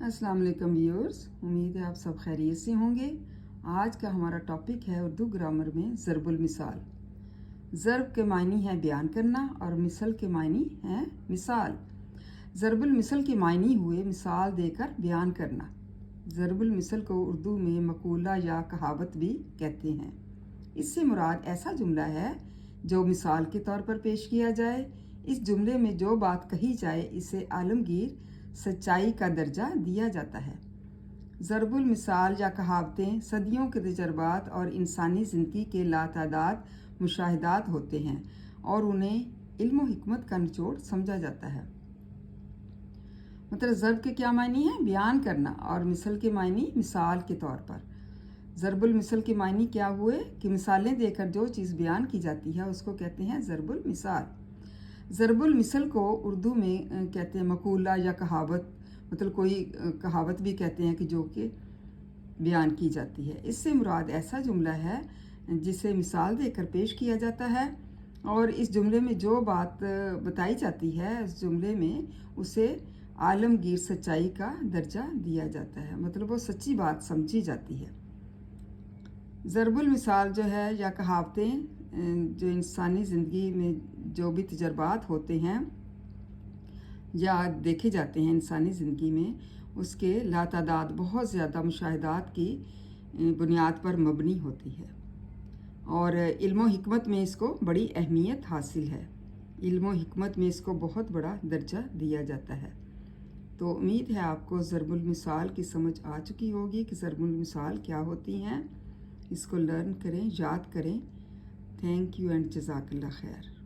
अस्सलाम वालेकुम व्यूअर्स, उम्मीद है आप सब खैरियत से होंगे। आज का हमारा टॉपिक है उर्दू ग्रामर में ज़रबुल मिसाल। ज़रब के मायनी है बयान करना और मिसल के मायनी है मिसाल। ज़रबुल मिसल के मायनी हुए मिसाल देकर बयान करना। ज़रबुल मिसल को उर्दू में मकूला या कहावत भी कहते हैं। इससे मुराद ऐसा जुमला है जो मिसाल के तौर पर पेश किया जाए। इस जुमले में जो बात कही जाए इसे आलमगीर सच्चाई का दर्जा दिया जाता है। ज़रबुल मिसाल या कहावतें सदियों के तजर्बात और इंसानी ज़िंदगी के लातादाद मुशाहिदात होते हैं और उन्हें इल्म व हिकमत का निचोड़ समझा जाता है। मतलब ज़रब के क्या मायनी है? बयान करना, और मिसल के मायनी मिसाल के तौर पर। ज़रबुल मिसल के मायनी क्या हुए कि मिसालें देकर जो चीज़ बयान की जाती है उसको कहते हैं ज़रबुल मिसाल। ज़रबुल मिसल को उर्दू में कहते हैं मकूला या कहावत, मतलब कोई कहावत भी कहते हैं कि जो कि बयान की जाती है। इससे मुराद ऐसा जुमला है जिसे मिसाल देकर पेश किया जाता है और इस जुमले में जो बात बताई जाती है उस जुमले में उसे आलमगीर सच्चाई का दर्जा दिया जाता है, मतलब वो सच्ची बात समझी जाती है। ज़रबुल मिसाल जो है या कहावतें जो इंसानी ज़िंदगी में जो भी तजर्बात होते हैं या देखे जाते हैं इंसानी ज़िंदगी में, उसके लातादाद बहुत ज़्यादा मुशाहिदात की बुनियाद पर मबनी होती है और इल्म व हिकमत में इसको बड़ी अहमियत हासिल है। इल्म व हिकमत में इसको बहुत बड़ा दर्जा दिया जाता है। तो उम्मीद है आपको ज़रबुल मिसाल की समझ आ चुकी होगी कि ज़रबुल मिसाल क्या होती हैं। इसको लर्न करें, याद करें। थैंक यू एंड जज़ाकल्लाह खैर।